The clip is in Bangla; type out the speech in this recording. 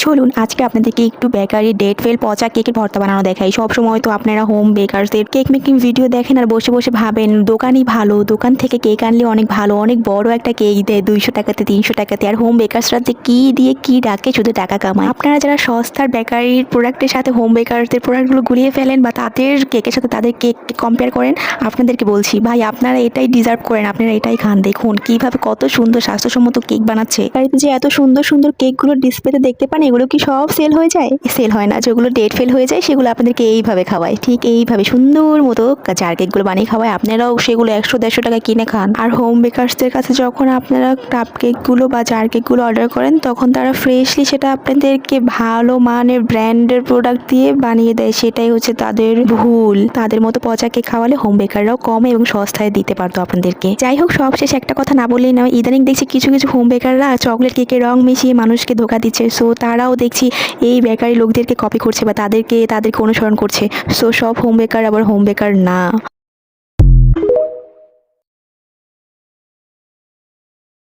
চলুন আজকে আপনাদেরকে একটু বেকারি ডেট ফেল পচা কেকের ভর্তা বানানো দেখাই। সব সময় তো আপনারা হোম বেকারসদের কেক মেকিং ভিডিও দেখেন আর বসে বসে ভাবেন দোকানই ভালো, দোকান থেকে কেক আনলে অনেক ভালো, অনেক বড় একটা কেক দেয় 200 টাকাতে 300 টাকাতে। আর হোম বেকারসরা যে কি দিয়ে কি ডাকে শুধু টাকা কামায়। আপনারা যারা সস্তার বেকারির প্রোডাক্টের সাথে হোম বেকারসদের প্রোডাক্টগুলো গুলিয়ে ফেলেন বা তাদের কেকের সাথে তাদের কেক কম্পেয়ার করেন, আপনাদেরকে বলছি ভাই আপনারা এটাই ডিজার্ভ করেন, আপনারা এটাই খান। দেখুন কিভাবে কত সুন্দর স্বাস্থ্যসম্মত কেক বানাচ্ছে। বাড়িতে যে এত সুন্দর সুন্দর কেকগুলো ডিসপ্লেতে দেখতে পান, এগুলো কি সব সেল হয়ে যায়? সেল হয় না। যেগুলো ডেট ফেল হয়ে যায় সেগুলো আপনাদেরকে এইভাবে খাওয়ায়, ঠিক এইভাবে সুন্দর মতো জার কেকগুলো বানিয়ে খাওয়ায়। আপনারাও সেগুলো 100-150 টাকা কিনে খান। আর হোম বেকারসদের কাছে যখন আপনারা কাপ কেকগুলো বা জার কেকগুলো অর্ডার করেন, তখন তারা ফ্রেশলি সেটা আপনাদেরকে ভালো মানের ব্র্যান্ডের প্রোডাক্ট দিয়ে বানিয়ে দেয়। সেটাই হচ্ছে তাদের ভুল। তাদের মতো পচা কেক খাওয়ালে হোম বেকাররাও কমে এবং সস্তায় দিতে পারতো আপনাদেরকে। যাই হোক, সবশেষ একটা কথা না বললেই নয়, ইদানিং দেখছি কিছু কিছু হোম বেকাররা চকলেট কেকের রং মিশিয়ে মানুষকে ধোকা দিচ্ছে। সো তারাও দেখছি এই বেকারি লোকদেরকে কপি করছে বা তাদেরকে অনুসরণ করছে। সো সব হোম বেকার আবার হোম বেকার না।